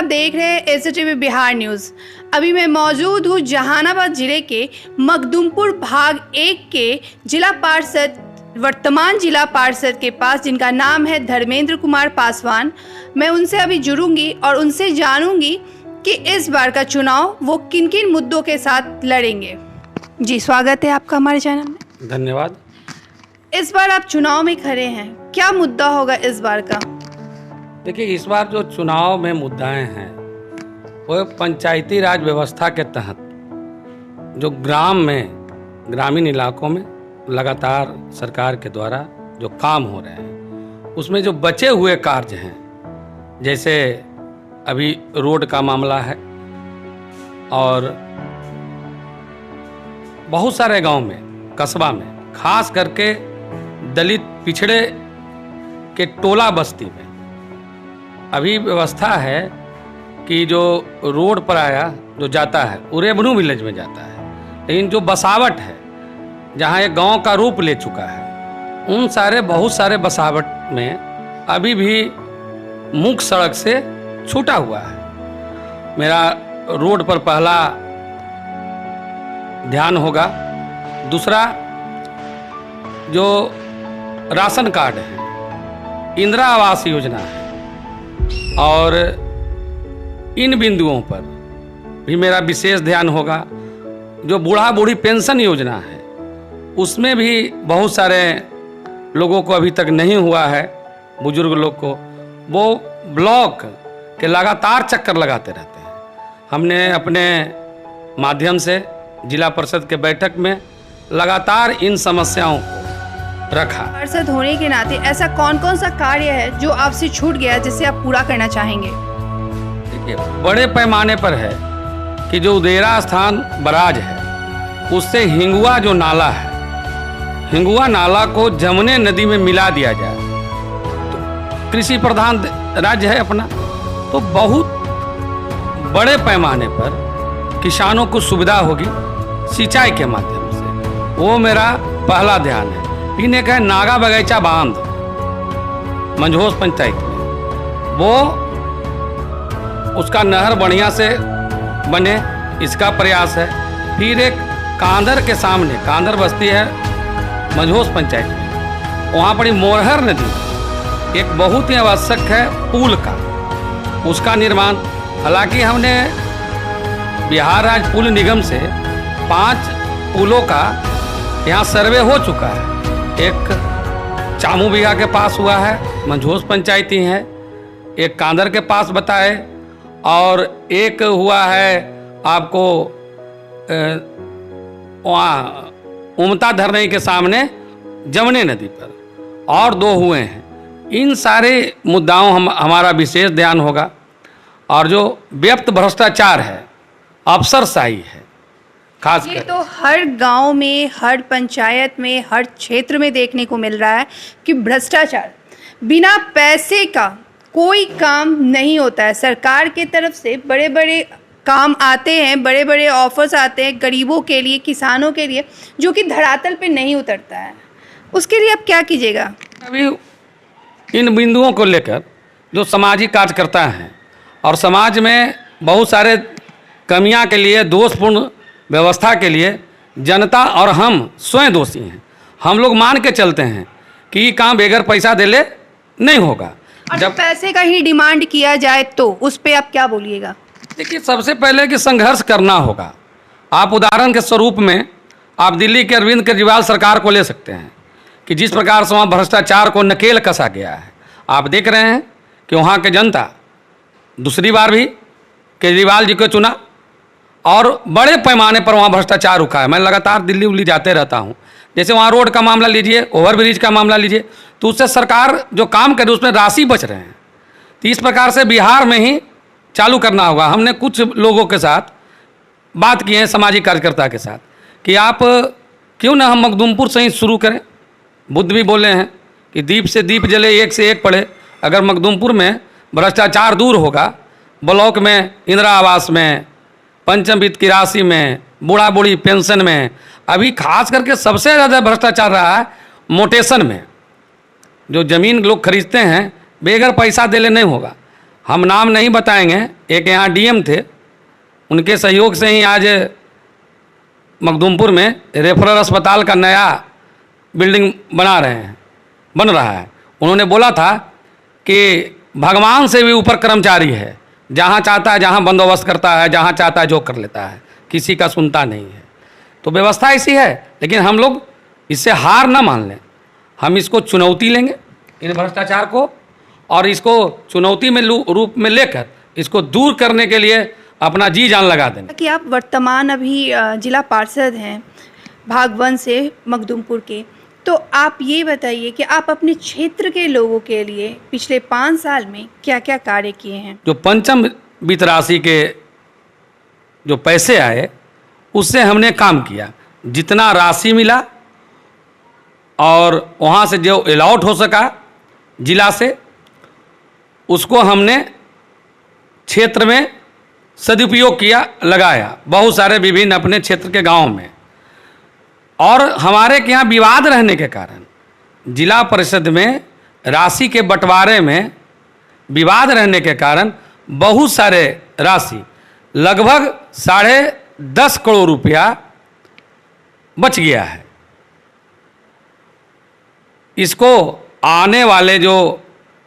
आप देख रहे हैं एसटीवी बिहार न्यूज़। अभी मैं मौजूद हूँ जहानाबाद जिले के मखदुमपुर भाग 1 के जिला पार्षद, वर्तमान जिला पार्षद के पास, जिनका नाम है धर्मेंद्र कुमार पासवान। मैं उनसे अभी जुड़ूंगी और उनसे जानूंगी कि इस बार का चुनाव वो किन किन मुद्दों के साथ लड़ेंगे। जी, स्वागत है आपका हमारे चैनल में। धन्यवाद। इस बार आप चुनाव में खड़े हैं, क्या मुद्दा होगा इस बार का? देखिए, इस बार जो चुनाव में मुद्दाएं हैं वो पंचायती राज व्यवस्था के तहत जो ग्रामीण इलाकों में लगातार सरकार के द्वारा जो काम हो रहे हैं उसमें जो बचे हुए कार्य हैं, जैसे अभी रोड का मामला है और बहुत सारे गांव में, कस्बा में, खास करके दलित पिछड़े के टोला बस्ती में अभी व्यवस्था है कि जो रोड पर आया जो जाता है वो रेवन्यू विलेज में जाता है, लेकिन जो बसावट है जहाँ एक गांव का रूप ले चुका है उन बहुत सारे बसावट में अभी भी मुख्य सड़क से छूटा हुआ है। मेरा रोड पर पहला ध्यान होगा। दूसरा, जो राशन कार्ड है, इंदिरा आवास योजना है, और इन बिंदुओं पर भी मेरा विशेष ध्यान होगा। जो बूढ़ा बूढ़ी पेंशन योजना है उसमें भी बहुत सारे लोगों को अभी तक नहीं हुआ है, बुजुर्ग लोग को। वो ब्लॉक के लगातार चक्कर लगाते रहते हैं। हमने अपने माध्यम से जिला परिषद के बैठक में लगातार इन समस्याओं को रखा। पार्षद होने के नाते ऐसा कौन कौन सा कार्य है जो आपसे छूट गया जिसे आप पूरा करना चाहेंगे? देखिए, बड़े पैमाने पर है कि जो उदेरा स्थान बराज है उससे हिंगुआ जो नाला है, हिंगुआ नाला को जमुने नदी में मिला दिया जाए। तो कृषि प्रधान राज्य है अपना, तो बहुत बड़े पैमाने पर किसानों को सुविधा होगी सिंचाई के माध्यम से। वो मेरा पहला ध्यान है। फिर एक है नागा बगीचा बांध मंझोस पंचायत में, वो उसका नहर बढ़िया से बने, इसका प्रयास है। फिर एक कांदर के सामने, कांदर बस्ती है मंझोस पंचायत में, वहाँ पर मोरहर नदी एक बहुत ही आवश्यक है पुल का, उसका निर्माण। हालांकि हमने बिहार राज्य पुल निगम से 5 पुलों का यहाँ सर्वे हो चुका है। एक चामू बिघा के पास हुआ है, मंझोस पंचायती है, एक कांदर के पास बताए, और एक हुआ है आपको वहाँ उमता धरने के सामने जमुने नदी पर, और 2 हुए हैं। इन सारे मुद्दाओं हमारा विशेष ध्यान होगा। और जो व्यप्त भ्रष्टाचार है, अफसरशाही है, खास ये तो हर गांव में, हर पंचायत में, हर क्षेत्र में देखने को मिल रहा है कि भ्रष्टाचार, बिना पैसे का कोई काम नहीं होता है। सरकार की तरफ से बड़े बड़े काम आते हैं, बड़े बड़े ऑफर्स आते हैं गरीबों के लिए, किसानों के लिए, जो कि धरातल पे नहीं उतरता है। उसके लिए आप क्या कीजिएगा? अभी इन बिंदुओं को लेकर जो सामाजिक कार्यकर्ता हैं और समाज में बहुत सारे कमियां के लिए, दोषपूर्ण व्यवस्था के लिए जनता और हम स्वयं दोषी हैं। हम लोग मान के चलते हैं कि ये काम बगैर पैसा दे ले नहीं होगा। जब पैसे का ही डिमांड किया जाए तो उस पे आप क्या बोलिएगा? देखिए, सबसे पहले कि संघर्ष करना होगा। आप उदाहरण के स्वरूप में आप दिल्ली के अरविंद केजरीवाल सरकार को ले सकते हैं कि जिस प्रकार से वहाँ भ्रष्टाचार को नकेल कसा गया है। आप देख रहे हैं कि वहाँ की जनता दूसरी बार भी केजरीवाल जी को चुना और बड़े पैमाने पर वहाँ भ्रष्टाचार रुका है। मैं लगातार दिल्ली उल्ली जाते रहता हूँ। जैसे वहाँ रोड का मामला लीजिए, ओवरब्रिज का मामला लीजिए, तो उससे सरकार जो काम करे उसमें राशि बच रहे हैं। तो इस प्रकार से बिहार में ही चालू करना होगा। हमने कुछ लोगों के साथ बात की है, सामाजिक कार्यकर्ता के साथ, कि आप क्यों ना हम मखदुमपुर से ही शुरू करें। बुद्ध भी बोले हैं कि दीप से दीप जले, एक से एक पढ़े। अगर मखदुमपुर में भ्रष्टाचार दूर होगा, ब्लॉक में इंदिरा आवास में, पंचम वित्त की राशि में, बूढ़ा बूढ़ी पेंशन में, अभी खास करके सबसे ज़्यादा भ्रष्टाचार रहा है मोटेशन में। जो ज़मीन लोग खरीदते हैं बगैर पैसा देले नहीं होगा। हम नाम नहीं बताएंगे, एक यहाँ डीएम थे, उनके सहयोग से ही आज मखदूमपुर में रेफरल अस्पताल का नया बिल्डिंग बन रहा है। उन्होंने बोला था कि भगवान से भी ऊपर कर्मचारी है, जहाँ चाहता है जहाँ बंदोबस्त करता है, जहाँ चाहता है जो कर लेता है, किसी का सुनता नहीं है। तो व्यवस्था ऐसी है, लेकिन हम लोग इससे हार ना मान लें। हम इसको चुनौती लेंगे, इन भ्रष्टाचार को, और इसको चुनौती में रूप में लेकर इसको दूर करने के लिए अपना जी जान लगा देंगे। कि आप वर्तमान अभी जिला पार्षद हैं भाग 1 से मखदूमपुर के, तो आप ये बताइए कि आप अपने क्षेत्र के लोगों के लिए पिछले 5 साल में क्या क्या कार्य किए हैं? जो पंचम वित्त राशि के जो पैसे आए उससे हमने काम किया, जितना राशि मिला और वहाँ से जो अलॉट हो सका जिला से, उसको हमने क्षेत्र में सदुपयोग किया, लगाया बहुत सारे विभिन्न अपने क्षेत्र के गांव में। और हमारे के यहाँ विवाद रहने के कारण जिला परिषद में राशि के बंटवारे में विवाद रहने के कारण बहुत सारे राशि लगभग 10.5 करोड़ रुपया बच गया है। इसको आने वाले जो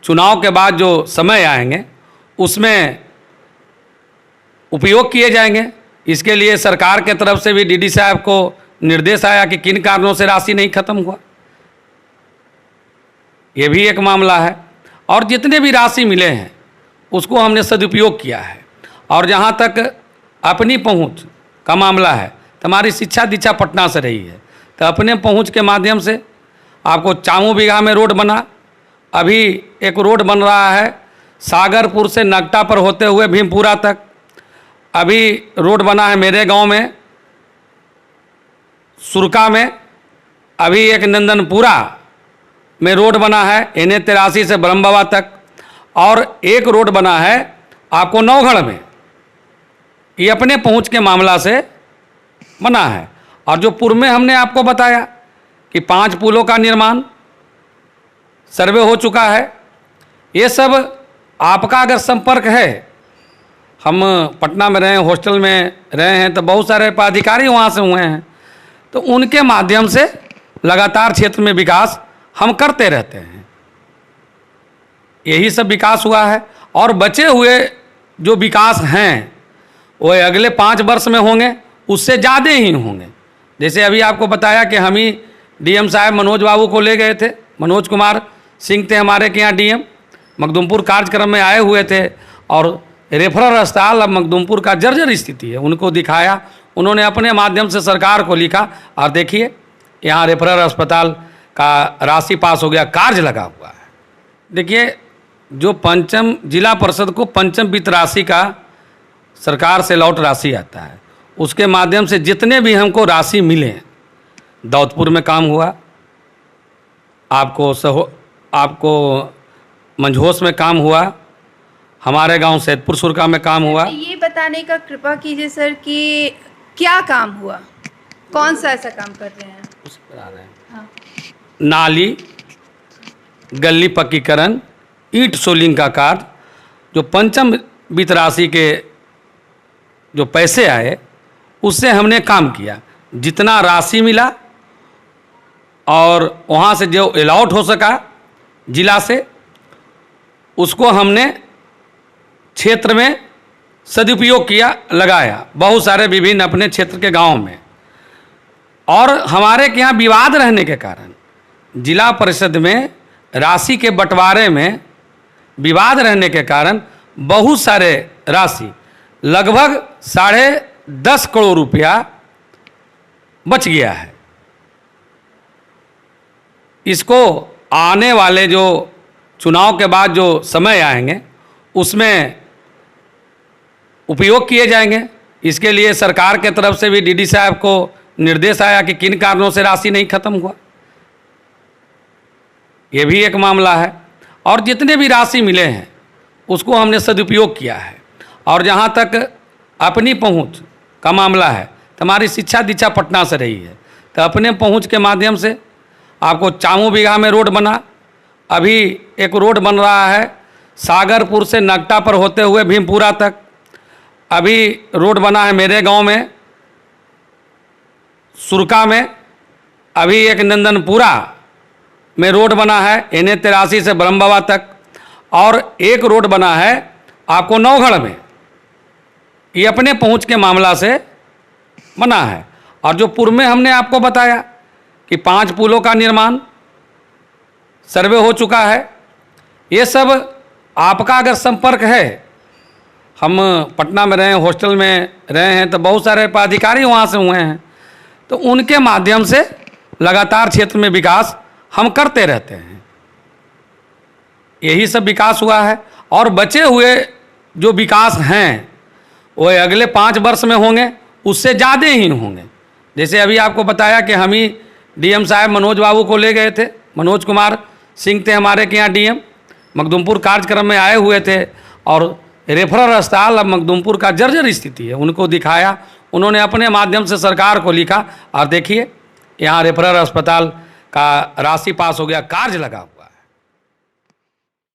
चुनाव के बाद जो समय आएंगे उसमें उपयोग किए जाएंगे। इसके लिए सरकार के तरफ से भी डीडी साहब को निर्देश आया कि किन कारणों से राशि नहीं खत्म हुआ, ये भी एक मामला है। और जितने भी राशि मिले हैं उसको हमने सदुपयोग किया है। और जहाँ तक अपनी पहुँच का मामला है, तो हमारी शिक्षा दीक्षा पटना से रही है, तो अपने पहुँच के माध्यम से आपको चामू बीघा में रोड बना, अभी एक रोड बन रहा है सागरपुर से नगटा पर होते हुए भीमपुरा तक, अभी रोड बना है मेरे गांव में सुरका में, अभी एक नंदनपुरा में रोड बना है NH-83 से ब्रह्म बाबा तक, और एक रोड बना है आपको नौगढ़ में। ये अपने पहुंच के मामला से बना है। और जो पूर्व में हमने आपको बताया कि 5 पुलों का निर्माण सर्वे हो चुका है, ये सब आपका अगर संपर्क है, हम पटना में रहे हैं, हॉस्टल में रहे हैं, तो बहुत सारे पदाधिकारी वहाँ से हुए हैं, तो उनके माध्यम से लगातार क्षेत्र में विकास हम करते रहते हैं। यही सब विकास हुआ है। और बचे हुए जो विकास हैं वो अगले 5 वर्ष में होंगे, उससे ज़्यादा ही होंगे। जैसे अभी आपको बताया कि हम ही डीएम साहब मनोज बाबू को ले गए थे, मनोज कुमार सिंह थे हमारे के यहाँ डीएम, मखदूमपुर कार्यक्रम में आए हुए थे, और रेफरल अस्पताल अब मखदूमपुर का जर्जर स्थिति है, उनको दिखाया, उन्होंने अपने माध्यम से सरकार को लिखा, और देखिए यहाँ रेफरल अस्पताल का राशि पास हो गया, कार्य लगा हुआ है। देखिए जो पंचम जिला परिषद को पंचम वित्त राशि का सरकार से लौट राशि आता है, उसके माध्यम से जितने भी हमको राशि मिले, दाऊदपुर में काम हुआ, आपको मंझोस में काम हुआ, हमारे गांव सैदपुर सुरका में काम हुआ। ये बताने का कृपा कीजिए सर कि क्या काम हुआ, कौन सा ऐसा काम कर रहे हैं? उस पर आ रहे हैं। हाँ। नाली, गली पक्कीकरण, ईंट सोलिंग का कार्य, जो पंचम वित्त राशि के जो पैसे आए उससे हमने काम किया, जितना राशि मिला और वहाँ से जो अलॉट हो सका जिला से, उसको हमने क्षेत्र में सदुपयोग किया, लगाया बहुत सारे विभिन्न अपने क्षेत्र के गांव में। और हमारे के यहाँ विवाद रहने के कारण जिला परिषद में राशि के बंटवारे में विवाद रहने के कारण बहुत सारे राशि लगभग 10.5 करोड़ रुपया बच गया है। इसको आने वाले जो चुनाव के बाद जो समय आएंगे उसमें उपयोग किए जाएंगे। इसके लिए सरकार के तरफ से भी डीडी साहब को निर्देश आया कि किन कारणों से राशि नहीं खत्म हुआ, ये भी एक मामला है। और जितने भी राशि मिले हैं उसको हमने सदुपयोग किया है। और जहाँ तक अपनी पहुँच का मामला है, तो हमारी शिक्षा दीक्षा पटना से रही है, तो अपने पहुँच के माध्यम से आपको चामू बीघा में रोड बना, अभी एक रोड बन रहा है सागरपुर से नगटा पर होते हुए भीमपुरा तक। अभी रोड बना है मेरे गांव में, सुरका में। अभी एक नंदनपुरा में रोड बना है NH-83 से ब्रह्म बाबा तक। और एक रोड बना है आपको नौगढ़ में, ये अपने पहुंच के मामला से बना है। और जो पूर्व में हमने आपको बताया कि 5 पुलों का निर्माण सर्वे हो चुका है। ये सब आपका अगर संपर्क है, हम पटना में रहे हैं, हॉस्टल में रहे हैं, तो बहुत सारे पदाधिकारी वहाँ से हुए हैं, तो उनके माध्यम से लगातार क्षेत्र में विकास हम करते रहते हैं। यही सब विकास हुआ है। और बचे हुए जो विकास हैं वो अगले 5 वर्ष में होंगे, उससे ज़्यादा ही होंगे। जैसे अभी आपको बताया कि हम ही DM साहब मनोज बाबू को ले गए थे, मनोज कुमार सिंह थे हमारे के यहाँ DM, मखदुमपुर कार्यक्रम में आए हुए थे। और रेफरल अस्पताल अब मखदुमपुर का जर्जर स्थिति है, उनको दिखाया, उन्होंने अपने माध्यम से सरकार को लिखा। और देखिए यहाँ रेफरल अस्पताल का राशि पास हो गया, कार्य लगा हुआ।